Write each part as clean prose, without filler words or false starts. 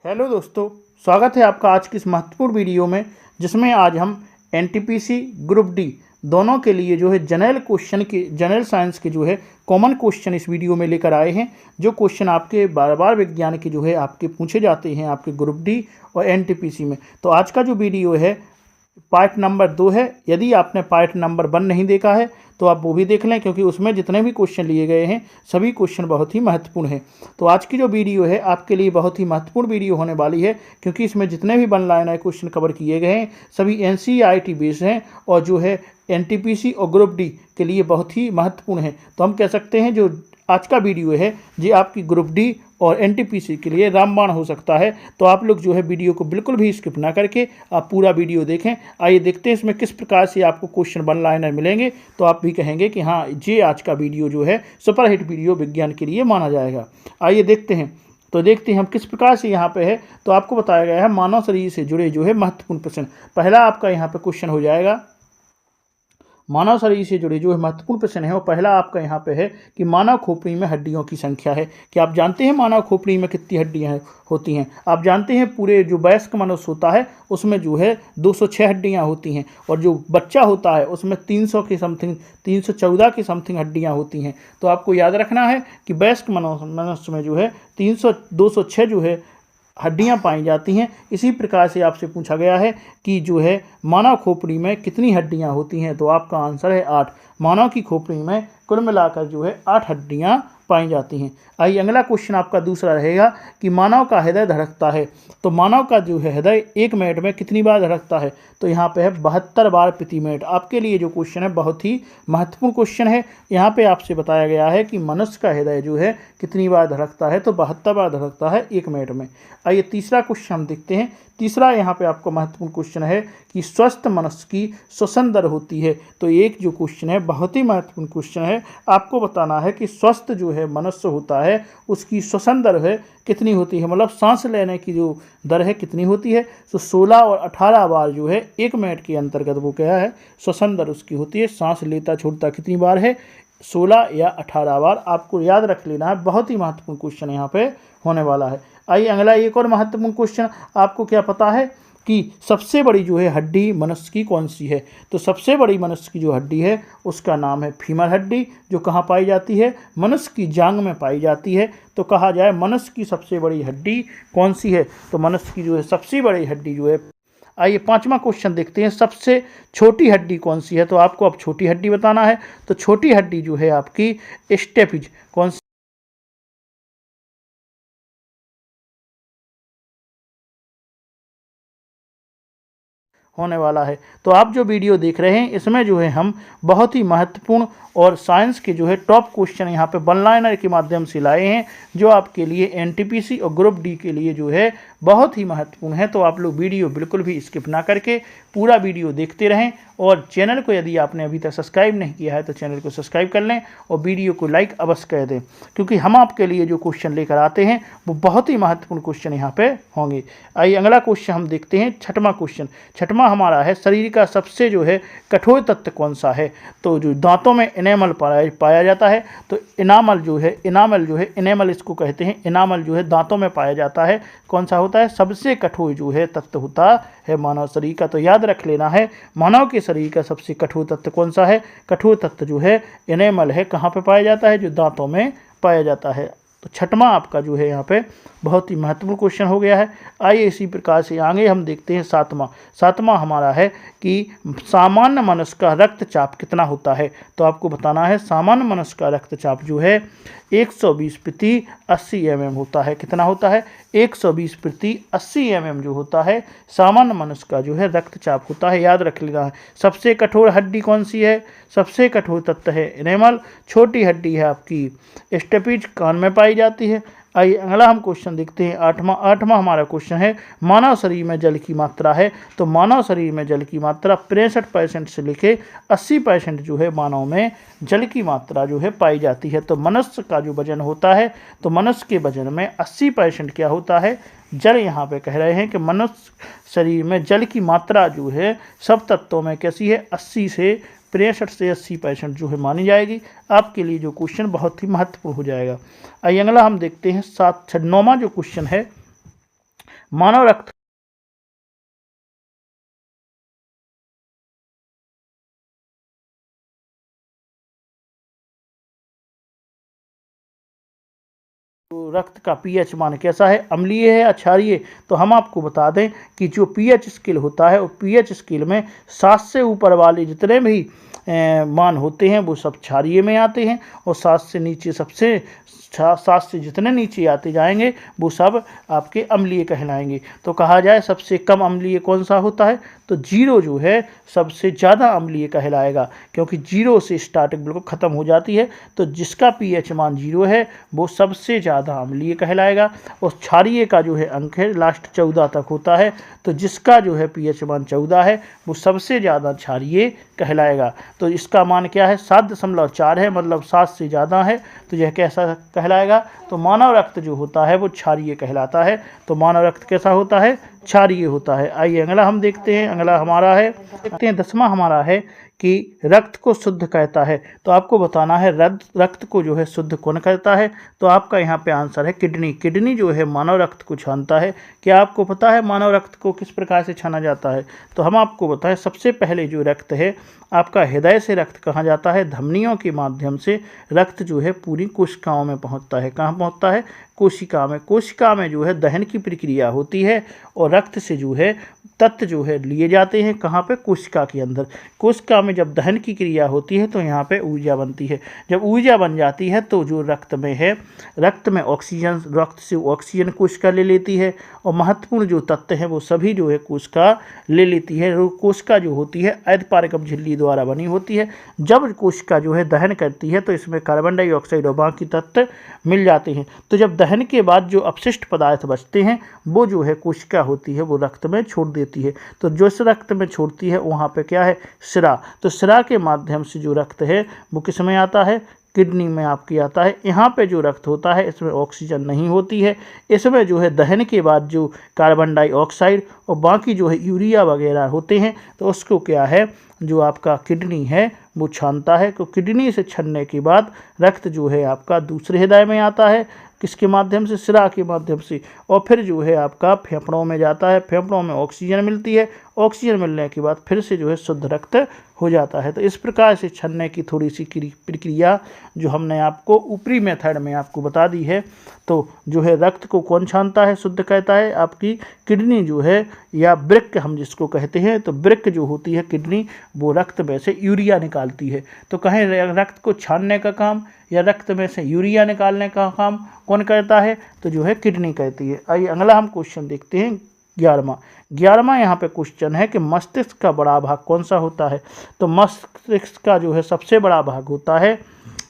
Hello दोस्तों, स्वागत है आपका आज की इस महत्वपूर्ण वीडियो में, जिसमें आज हम एनटीपीसी ग्रुप डी दोनों के लिए जो है जनरल साइंस के जो है कॉमन क्वेश्चन इस वीडियो में लेकर आए हैं। जो क्वेश्चन आपके बार बार विज्ञान के जो है आपके पूछे जाते हैं आपके ग्रुप डी और एनटीपीसी में। तो आज का जो वीडियो है पार्ट नंबर 2 है। यदि आपने पार्ट नंबर 1 नहीं देखा है तो आप वो भी देख लें, क्योंकि उसमें जितने भी क्वेश्चन लिए गए हैं सभी क्वेश्चन बहुत ही महत्वपूर्ण हैं। तो आज की जो वीडियो है आपके लिए बहुत ही महत्वपूर्ण वीडियो होने वाली है, क्योंकि इसमें जितने भी वन लाइनर क्वेश्चन कवर किए गए हैं सभी एनसीईआरटी बेस्ड हैं और जो है एनटीपीसी और ग्रुप डी के लिए बहुत ही महत्वपूर्ण है। तो हम कह सकते हैं जो आज का वीडियो है ये आपकी ग्रुप डी और एनटीपीसी के लिए रामबाण हो सकता है। तो आप लोग जो है वीडियो को बिल्कुल भी स्किप ना करके आप पूरा वीडियो देखें। आइए देखते हैं इसमें किस प्रकार से आपको क्वेश्चन वन लाइनर मिलेंगे, तो आप भी कहेंगे कि हाँ ये आज का वीडियो जो है सुपरहिट वीडियो विज्ञान के लिए माना जाएगा। आइए देखते हैं। तो देखते हैं हम किस प्रकार से यहाँ पे है। तो आपको बताया गया है मानव शरीर से जुड़े जो है महत्वपूर्ण प्रश्न। पहला आपका यहाँ पे क्वेश्चन हो जाएगा मानव शरीर से जुड़े जो है महत्वपूर्ण प्रश्न है। वो पहला आपका यहाँ पे है कि मानव खोपड़ी में हड्डियों की संख्या है। क्या आप जानते हैं मानव खोपड़ी में कितनी हड्डियाँ होती हैं? आप जानते हैं पूरे जो वयस्क मनुष्य होता है उसमें जो है 206 हड्डियाँ होती हैं, और जो बच्चा होता है उसमें 300 के समथिंग 314 की समथिंग हड्डियाँ होती हैं। तो आपको याद रखना है कि वयस्क मनुष्य में जो है 206 जो है हड्डियां पाई जाती हैं। इसी प्रकार से आपसे पूछा गया है कि जो है मानव खोपड़ी में कितनी हड्डियां होती हैं, तो आपका आंसर है 8। मानव की खोपड़ी में कुल मिलाकर जो है 8 हड्डियां पाई जाती हैं। आइए अगला क्वेश्चन आपका दूसरा रहेगा कि मानव का हृदय धड़कता है। तो मानव का जो है हृदय 1 मिनट में कितनी बार धड़कता है? तो यहाँ पे है 72 बार प्रति मिनट। आपके लिए जो क्वेश्चन है बहुत ही महत्वपूर्ण क्वेश्चन है। यहाँ पे आपसे बताया गया है कि मनुष्य का हृदय जो है कितनी बार धड़कता है, तो 72 बार धड़कता है 1 मिनट में। आइए तीसरा क्वेश्चन हम देखते हैं। तीसरा यहाँ पे आपको महत्वपूर्ण क्वेश्चन है कि स्वस्थ मनुष्य की श्वसन दर होती है। तो एक जो क्वेश्चन है बहुत ही महत्वपूर्ण क्वेश्चन है। आपको बताना है कि स्वस्थ जो है मनुष्य होता है उसकी श्वसन दर है कितनी होती है, मतलब सांस लेने की जो दर है कितनी होती है। तो 16 और 18 बार जो है 1 मिनट के अंतर्गत वो क्या है श्वसन दर उसकी होती है। सांस लेता छोड़ता कितनी बार है? 16 या 18 बार। आपको याद रख लेना है, बहुत ही महत्वपूर्ण क्वेश्चन यहाँ पे होने वाला है। आइए अगला एक और महत्वपूर्ण क्वेश्चन, आपको क्या पता है कि सबसे बड़ी जो है हड्डी मनुष्य की कौन सी है? तो सबसे बड़ी मनुष्य की जो हड्डी है उसका नाम है फीमर हड्डी, जो कहाँ पाई जाती है? मनुष्य की जांघ में पाई जाती है। तो कहा जाए मनुष्य की सबसे बड़ी हड्डी कौन सी है? तो मनुष्य की जो है सबसे बड़ी हड्डी जो है। आइए पांचवा क्वेश्चन देखते हैं, सबसे छोटी हड्डी कौन सी है? तो आपको अब छोटी हड्डी बताना है। तो छोटी हड्डी जो है आपकी स्टेपिज कौन सी होने वाला है। तो आप जो वीडियो देख रहे हैं इसमें जो है हम बहुत ही महत्वपूर्ण और साइंस के जो है टॉप क्वेश्चन यहाँ पे वन लाइनर के माध्यम से लाए हैं, जो आपके लिए एनटीपीसी और ग्रुप डी के लिए जो है बहुत ही महत्वपूर्ण है। तो आप लोग वीडियो बिल्कुल भी स्किप ना करके पूरा वीडियो देखते रहें, और चैनल को यदि आपने अभी तक सब्सक्राइब नहीं किया है तो चैनल को सब्सक्राइब कर लें और वीडियो को लाइक अवश्य कर दें, क्योंकि हम आपके लिए जो क्वेश्चन लेकर आते हैं वो बहुत ही महत्वपूर्ण क्वेश्चन यहाँ पे होंगे। आइए अगला क्वेश्चन हम देखते हैं, छठवां क्वेश्चन। छठवां हमारा है शरीर का सबसे जो है कठोर तत्व कौन सा है? तो जो दांतों में इनेमल पाया जाता है, तो इनामल जो है इनेमल इसको कहते हैं। इनामल जो है दांतों में पाया जाता है। कौन सा होता है? सबसे कठोर जो है तत्व होता है मानव शरीर का। तो याद रख लेना है मानव के शरीर का सबसे कठोर तत्व कौन सा है? कठोर तत्व जो है इनेमल है। कहाँ पे पाया जाता है? जो दांतों में पाया जाता है। तो छठवां आपका जो है यहाँ पे बहुत ही महत्वपूर्ण क्वेश्चन हो गया है। आइए इसी प्रकार से आगे हम देखते हैं सातवां हमारा है कि सामान्य मनुष्य का रक्तचाप कितना होता है? तो आपको बताना है सामान्य मनुष्य का रक्तचाप जो है 120 प्रति 80 mm होता है। कितना होता है? 120 प्रति 80 mm जो होता है सामान्य मनुष्य का जो है रक्तचाप होता है। याद रख लेना है। सबसे कठोर हड्डी कौन सी है? सबसे कठोर तत्व है इनेमल। छोटी हड्डी है आपकी स्टेपिज, कान में पाई जाती है। आइए अगला हम क्वेश्चन देखते हैं, आठवां हमारा क्वेश्चन है मानव शरीर में जल की मात्रा है। तो मानव शरीर में जल की मात्रा 63% से लेके 80% जो है मानव में जल की मात्रा जो है पाई जाती है। तो मनुष्य का जो वजन होता है, तो मनुष्य के वजन में 80% क्या होता है? जल। यहाँ पे कह रहे हैं कि मनुष्य शरीर में जल की मात्रा जो है सब तत्वों में कैसी है? 80 से 63 से 80% जो है मानी जाएगी। आपके लिए जो क्वेश्चन बहुत ही महत्वपूर्ण हो जाएगा। आइए अगला हम देखते हैं 9वां जो क्वेश्चन है मानव रक्त तो रक्त का पीएच मान कैसा है, अम्लीय है या क्षारीय। तो हम आपको बता दें कि जो पीएच स्केल होता है वो पीएच स्केल में 7 से ऊपर वाले जितने भी मान होते हैं वो सब क्षारीय में आते हैं, और 7 से नीचे सबसे 7 से जितने नीचे आते जाएंगे वो सब आपके अम्लीय कहलाएंगे। तो कहा जाए सबसे कम अम्लीय कौन सा होता है, तो 0 जो है सबसे ज़्यादा अम्लीय कहलाएगा, क्योंकि 0 से स्टार्टिंग बिल्कुल ख़त्म हो जाती है। तो जिसका पीएच मान 0 है वो सबसे ज़्यादा अम्लीय कहलाएगा। और क्षारीय का जो है अंक है लास्ट 14 तक होता है, तो जिसका जो है पीएच मान 14 है वो सबसे ज़्यादा क्षारीय कहलाएगा। तो इसका मान क्या है, 7.4 है, मतलब 7 से ज़्यादा है, तो यह कैसा कहलाएगा, तो मानव रक्त जो होता है वो क्षारीय कहलाता है। तो मानव रक्त कैसा होता है, क्षारीय होता है। आइए अगला हम देखते हैं, अगला हमारा है, देखते हैं 10वां हमारा है कि रक्त को शुद्ध कहता है। तो आपको बताना है रक्त को जो है शुद्ध कौन कहता है। तो आपका यहाँ पे आंसर है किडनी। किडनी जो है मानव रक्त को छानता है। क्या आपको पता है मानव रक्त को किस प्रकार से छाना जाता है, तो हम आपको बताएं सबसे पहले जो रक्त है आपका हृदय से रक्त कहाँ जाता है, धमनियों के माध्यम से रक्त जो है पूरी कोशिकाओं में पहुँचता है। कहाँ पहुँचता है, कोशिका में। कोशिका में जो है दहन की प्रक्रिया होती है और रक्त से जो है तत्व जो है लिए जाते हैं, कहाँ पे, कोशिका के अंदर। कोशिका में जब दहन की क्रिया होती है तो यहाँ पे ऊर्जा बनती है। जब ऊर्जा बन जाती है तो जो रक्त में है, रक्त में ऑक्सीजन, रक्त से ऑक्सीजन कोशिका ले लेती है, और महत्वपूर्ण जो तत्व हैं वो सभी जो है कोशिका ले लेती है। कोशिका जो होती है अर्धपारगम झिल्ली द्वारा बनी होती है। जब कोशिका जो है दहन करती है तो इसमें कार्बन डाइऑक्साइड और बाकी तत्व मिल जाते हैं। तो जब दहन के बाद जो अपशिष्ट पदार्थ बचते हैं वो जो है कोशिका होती है वो रक्त में छोड़ देती है। तो जो इस रक्त में छोड़ती है वहाँ पे क्या है, सिरा। तो सिरा के माध्यम से जो रक्त है वो किस में आता है, किडनी में आपकी आता है। यहाँ पे जो रक्त होता है इसमें ऑक्सीजन नहीं होती है, इसमें जो है दहन के बाद जो कार्बन डाइऑक्साइड और बाकी जो है यूरिया वगैरह होते हैं तो उसको क्या है, जो आपका किडनी है वो छानता है। तो किडनी से छानने के बाद रक्त जो है आपका दूसरे हृदय में आता है, किसके माध्यम से, सिरा के माध्यम से, और फिर जो है आपका फेफड़ों में जाता है। फेफड़ों में ऑक्सीजन मिलती है, ऑक्सीजन मिलने के बाद फिर से जो है शुद्ध रक्त हो जाता है। तो इस प्रकार से छानने की थोड़ी सी प्रक्रिया जो हमने आपको ऊपरी मेथड में आपको बता दी है। तो जो है रक्त को कौन छानता है, शुद्ध कहता है, आपकी किडनी जो है, या वृक्क हम जिसको कहते हैं। तो वृक्क जो होती है किडनी, वो रक्त में से यूरिया निकालती है। तो कहें रक्त को छानने का काम या रक्त में से यूरिया निकालने का काम कौन करता है, तो जो है किडनी करती है। आइए अगला हम क्वेश्चन देखते हैं 11वां यहाँ पे क्वेश्चन है कि मस्तिष्क का बड़ा भाग कौन सा होता है। तो मस्तिष्क का जो है सबसे बड़ा भाग होता है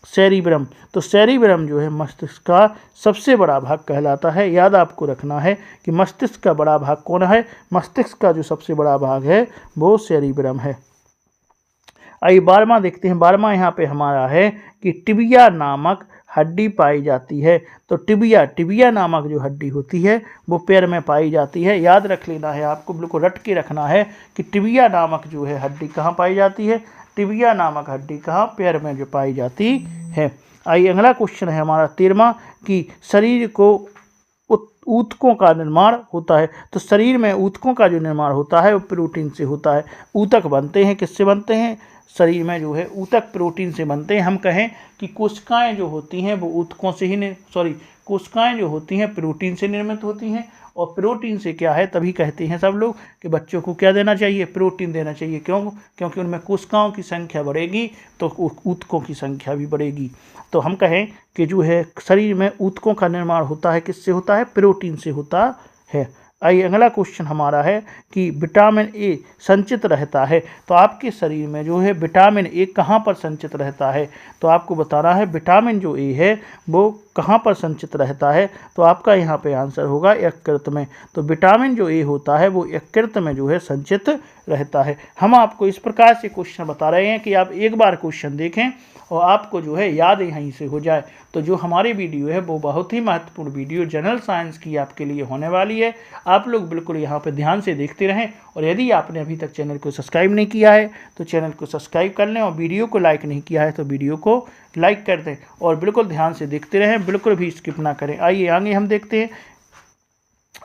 सेरिब्रम। तो सेरिब्रम जो है मस्तिष्क का सबसे बड़ा भाग कहलाता है। याद आपको रखना है कि मस्तिष्क का बड़ा भाग कौन है, मस्तिष्क का जो सबसे बड़ा भाग है वो सेरिब्रम है। आइए 12वां देखते हैं। 12वां यहाँ पे हमारा है कि टिबिया नामक हड्डी पाई जाती है। तो टिबिया नामक जो हड्डी होती है वो पैर में पाई जाती है। याद रख लेना है आपको, बिल्कुल रट के रखना है कि टिबिया नामक जो है हड्डी कहाँ पाई जाती है, टिबिया नामक हड्डी कहाँ, पैर में जो पाई जाती है। आइए अगला क्वेश्चन है हमारा 13वां कि शरीर को ऊतकों का निर्माण होता है। तो शरीर में ऊतकों का जो निर्माण होता है वो प्रोटीन से होता है। ऊतक बनते हैं किससे बनते हैं, शरीर में जो है ऊतक प्रोटीन से बनते हैं। हम कहें कि कोशिकाएं जो होती हैं वो ऊतकों से ही कोशिकाएं जो होती हैं प्रोटीन से निर्मित होती हैं। और प्रोटीन से क्या है, तभी कहते हैं सब लोग कि बच्चों को क्या देना चाहिए, प्रोटीन देना चाहिए। क्यों, क्योंकि उनमें कोशिकाओं की संख्या बढ़ेगी तो ऊतकों की संख्या भी बढ़ेगी। तो हम कहें कि जो है शरीर में ऊतकों का निर्माण होता है किससे होता है, प्रोटीन से होता है। आइए अगला क्वेश्चन हमारा है कि विटामिन ए संचित रहता है। तो आपके शरीर में जो है विटामिन ए कहाँ पर संचित रहता है, तो आपको बताना है विटामिन जो ए है वो कहाँ पर संचित रहता है। तो आपका यहाँ पे आंसर होगा यकृत में। तो विटामिन जो ए होता है वो यकृत में जो है संचित रहता है। हम आपको इस प्रकार से क्वेश्चन बता रहे हैं कि आप एक बार क्वेश्चन देखें और आपको जो है याद यहीं से हो जाए। तो जो हमारी वीडियो है वो बहुत ही महत्वपूर्ण वीडियो जनरल साइंस की आपके लिए होने वाली है। आप लोग बिल्कुल यहाँ पे ध्यान से देखते रहें, और यदि आपने अभी तक चैनल को सब्सक्राइब नहीं किया है तो चैनल को सब्सक्राइब कर लें, और वीडियो को लाइक नहीं किया है तो वीडियो को लाइक कर दें, और बिल्कुल ध्यान से देखते रहें, बिल्कुल भी स्किप ना करें। आइए आगे हम देखते हैं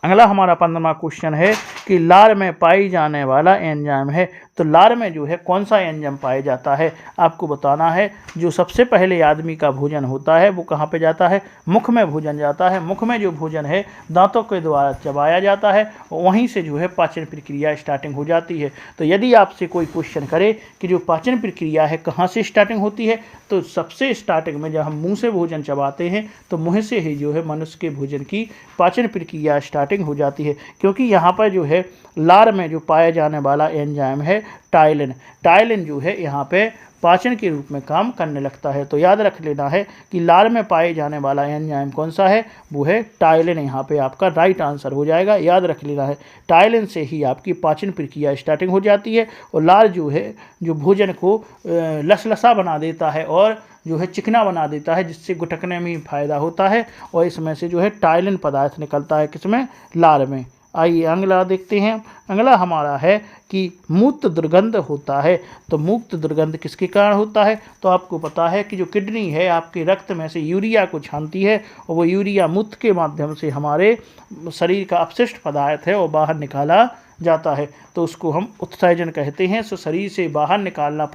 अगला हमारा 15वां क्वेश्चन है कि लार में पाई जाने वाला एंजाइम है। तो लार में जो है कौन सा एंजाइम पाया जाता है, आपको बताना है। जो सबसे पहले आदमी का भोजन होता है वो कहाँ पे जाता है, मुख में भोजन जाता है। मुख में जो भोजन है दांतों के द्वारा चबाया जाता है, वहीं से जो है पाचन प्रक्रिया स्टार्टिंग हो जाती है। तो यदि आपसे कोई क्वेश्चन करे कि जो पाचन प्रक्रिया है कहाँ से स्टार्टिंग होती है, तो सबसे स्टार्टिंग में जब हम मुँह से भोजन चबाते हैं तो मुँह से ही जो है मनुष्य के भोजन की पाचन प्रक्रिया स्टार्टिंग हो जाती है। क्योंकि यहाँ पर जो है लार में जो पाया जाने वाला एंजाइम है टाइलिन, टाइलिन जो है यहाँ पे पाचन के रूप में काम करने लगता है। तो याद रख लेना है कि लार में पाए जाने वाला एंजाइम कौन सा है, वो है टाइलिन। यहाँ पे आपका राइट आंसर हो जाएगा। याद रख लेना है टाइलिन से ही आपकी पाचन प्रक्रिया स्टार्टिंग हो जाती है। और लार जो है जो भोजन को लसलसा बना देता है और जो है चिकना बना देता है, जिससे गुटकने में फ़ायदा होता है। और इसमें से जो है टाइलिन पदार्थ निकलता है किसमें, लार में। आइए अगला देखते हैं। अगला हमारा है कि मूत्र दुर्गंध होता है। तो मूत्र दुर्गंध किसके कारण होता है, तो आपको पता है कि जो किडनी है आपके रक्त में से यूरिया को छानती है और वो यूरिया मूत्र के माध्यम से हमारे शरीर का अपशिष्ट पदार्थ है और बाहर निकाला जाता है। तो उसको हम उत्सर्जन कहते हैं। सो शरीर से बाहर निकालना,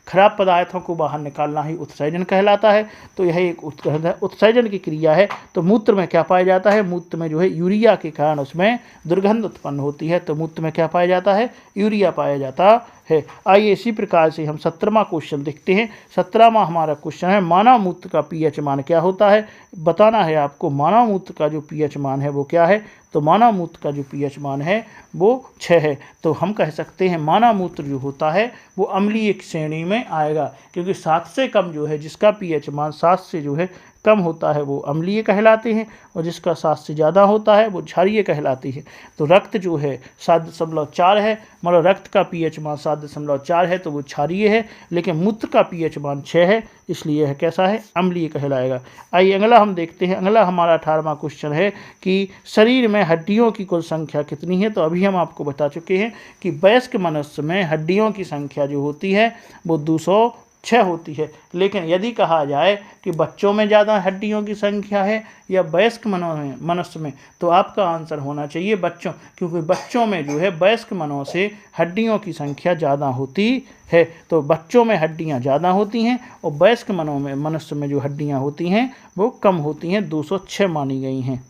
खराब पदार्थों को बाहर निकालना ही उत्सर्जन कहलाता है। तो यह एक उत्सर्जन की क्रिया है। तो मूत्र में क्या पाया जाता है, मूत्र में जो है यूरिया के कारण उसमें दुर्गंध उत्पन्न होती है। तो मूत्र में क्या पाया जाता है, यूरिया पाया जाता है। आइए इसी प्रकार से हम 17वां क्वेश्चन देखते हैं। 17वां हमारा क्वेश्चन है मानव मूत्र का पीएच मान क्या होता है। बताना है आपको मानव मूत्र का जो पीएच मान है वो क्या है। तो मानव मूत्र का जो पीएच मान है वो 6 है। तो हम कह सकते हैं मानव मूत्र जो होता है वो अम्लीय श्रेणी में आएगा, क्योंकि 7 से कम जो है जिसका पीएच मान 7 से जो है कम होता है वो अम्लीय कहलाते हैं, और जिसका 7 से ज़्यादा होता है वो क्षारीय कहलाती है। तो रक्त जो है 7.4 है, मतलब रक्त का पीएच मान 7.4 है तो वो क्षारीय है। लेकिन मूत्र का पीएच मान 6 है, इसलिए यह कैसा है, अम्लीय कहलाएगा। आइए अगला हम देखते हैं। अगला हमारा 18वां क्वेश्चन है कि शरीर में हड्डियों की कुल संख्या कितनी है। तो अभी हम आपको बता चुके हैं कि वयस्क मनुष्य में हड्डियों की संख्या जो होती है वो 206 होती है। लेकिन यदि कहा जाए कि बच्चों में ज़्यादा हड्डियों की संख्या है या वयस्क मनुष्य में, तो आपका आंसर होना चाहिए बच्चों, क्योंकि बच्चों में जो है वयस्क मनों से हड्डियों की संख्या ज़्यादा होती है। तो बच्चों में हड्डियाँ ज़्यादा होती हैं और वयस्क मनों में, मनुष्य में जो हड्डियाँ होती हैं वो कम होती हैं, 206 मानी गई हैं।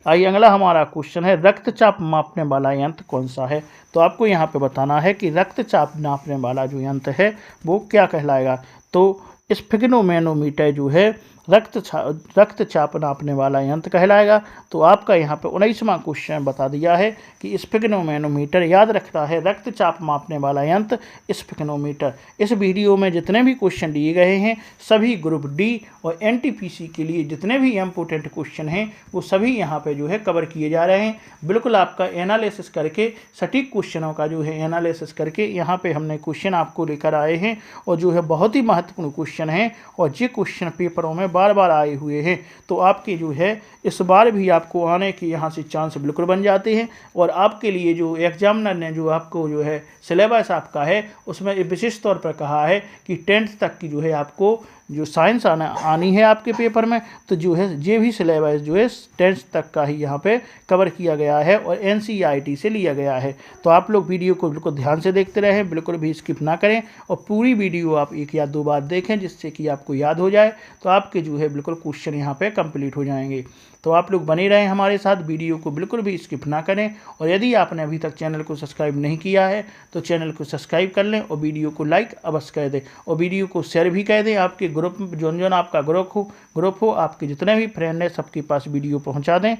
आइए अगला हमारा क्वेश्चन है रक्तचाप मापने वाला यंत्र कौन सा है। तो आपको यहाँ पे बताना है कि रक्तचाप नापने वाला जो यंत्र है वो क्या कहलाएगा। तो स्फिग्नोमेनोमीटर जो है रक्तचाप नापने वाला यंत्र कहलाएगा। तो आपका यहाँ पे 19वां क्वेश्चन बता दिया है कि स्फिग्नोमेनोमीटर। याद रखना है रक्तचाप मापने वाला यंत्र स्फिग्नोमीटर। इस वीडियो में जितने भी क्वेश्चन दिए गए हैं सभी ग्रुप डी और एनटीपीसी के लिए जितने भी इम्पोर्टेंट क्वेश्चन हैं वो सभी यहाँ पे जो है कवर किए जा रहे हैं। बिल्कुल आपका एनालिसिस करके, सटीक क्वेश्चनों का जो है एनालिसिस करके यहाँ पे हमने क्वेश्चन आपको लेकर आए हैं, और जो है बहुत ही महत्वपूर्ण क्वेश्चन हैं और ये क्वेश्चन पेपरों में बार बार आए हुए हैं। तो आपके जो है इस बार भी आपको आने के यहाँ से चांस बिल्कुल बन जाते हैं। और आपके लिए जो एग्जामिनर ने जो आपको जो है सिलेबस आपका है उसमें विशेष तौर पर कहा है कि 10th तक की जो है आपको जो साइंस आनी है आपके पेपर में, तो जो है ये भी सिलेबस जो है 10th तक का ही यहाँ पे कवर किया गया है और NCERT से लिया गया है। तो आप लोग वीडियो को बिल्कुल ध्यान से देखते रहें, बिल्कुल भी स्किप ना करें, और पूरी वीडियो आप 1 या 2 बार देखें जिससे कि आपको याद हो जाए। तो आपके जो है बिल्कुल क्वेश्चन यहाँ पे कंप्लीट हो जाएंगे। तो आप लोग बने रहें हमारे साथ, वीडियो को बिल्कुल भी स्किप ना करें। और यदि आपने अभी तक चैनल को सब्सक्राइब नहीं किया है तो चैनल को सब्सक्राइब कर लें और वीडियो को लाइक अवश्य कर दें, और वीडियो को शेयर भी कर दें। आपके ग्रुप जो आपका ग्रुप हो आपके जितने भी फ्रेंड हैं सबके पास वीडियो पहुंचा दें।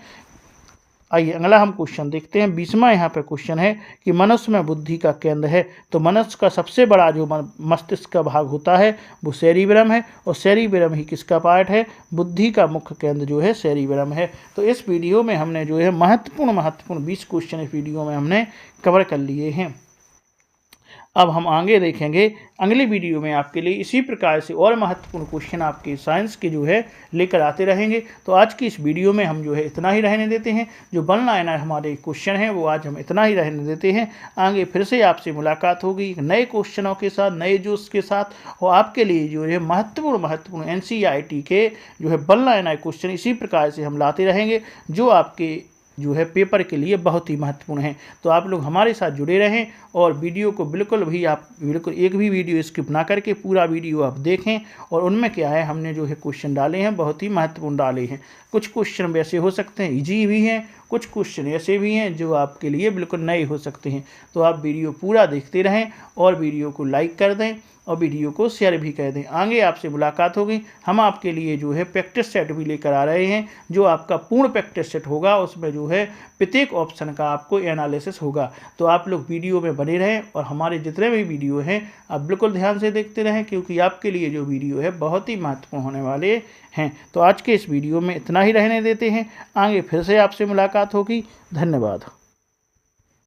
आइए अगला हम क्वेश्चन देखते हैं। 20वां यहाँ पे क्वेश्चन है कि मनुष्य में बुद्धि का केंद्र है। तो मनुष्य का सबसे बड़ा जो मस्तिष्क का भाग होता है वो सेरिब्रम है, और सेरिब्रम ही किसका पार्ट है, बुद्धि का मुख्य केंद्र जो है सेरिब्रम है। तो इस वीडियो में हमने जो है महत्वपूर्ण 20 क्वेश्चन इस वीडियो में हमने कवर कर लिए हैं। अब हम आगे देखेंगे अगली वीडियो में आपके लिए इसी प्रकार से और महत्वपूर्ण क्वेश्चन आपके साइंस के जो है लेकर आते रहेंगे। तो आज की इस वीडियो में हम जो है इतना ही रहने देते हैं। जो वन लाइनर हमारे क्वेश्चन हैं वो आज हम इतना ही रहने देते हैं। आगे फिर से आपसे मुलाकात होगी नए क्वेश्चनों के साथ, नए जोश के साथ, और आपके लिए जो है महत्वपूर्ण NCERT के जो है वन लाइनर क्वेश्चन इसी प्रकार से हम लाते रहेंगे, जो आपके जो है पेपर के लिए बहुत ही महत्वपूर्ण है। तो आप लोग हमारे साथ जुड़े रहें और वीडियो को बिल्कुल एक भी वीडियो स्किप ना करके पूरा वीडियो आप देखें। और उनमें क्या है, हमने जो है क्वेश्चन डाले हैं बहुत ही महत्वपूर्ण डाले हैं। कुछ क्वेश्चन वैसे हो सकते हैं ईजी भी हैं, कुछ क्वेश्चन ऐसे भी हैं जो आपके लिए बिल्कुल नए हो सकते हैं। तो आप वीडियो पूरा देखते रहें और वीडियो को लाइक कर दें और वीडियो को शेयर भी कर दें। आगे आपसे मुलाकात होगी। हम आपके लिए जो है प्रैक्टिस सेट भी लेकर आ रहे हैं, जो आपका पूर्ण प्रैक्टिस सेट होगा। उसमें जो है प्रत्येक ऑप्शन का आपको एनालिसिस होगा। तो आप लोग वीडियो में बने रहें और हमारे जितने भी वीडियो हैं आप बिल्कुल ध्यान से देखते रहें, क्योंकि आपके लिए जो वीडियो है बहुत ही महत्वपूर्ण होने वाले हैं। तो आज के इस वीडियो में इतना ही रहने देते हैं। आगे फिर से आपसे मुलाकात होगी। धन्यवाद।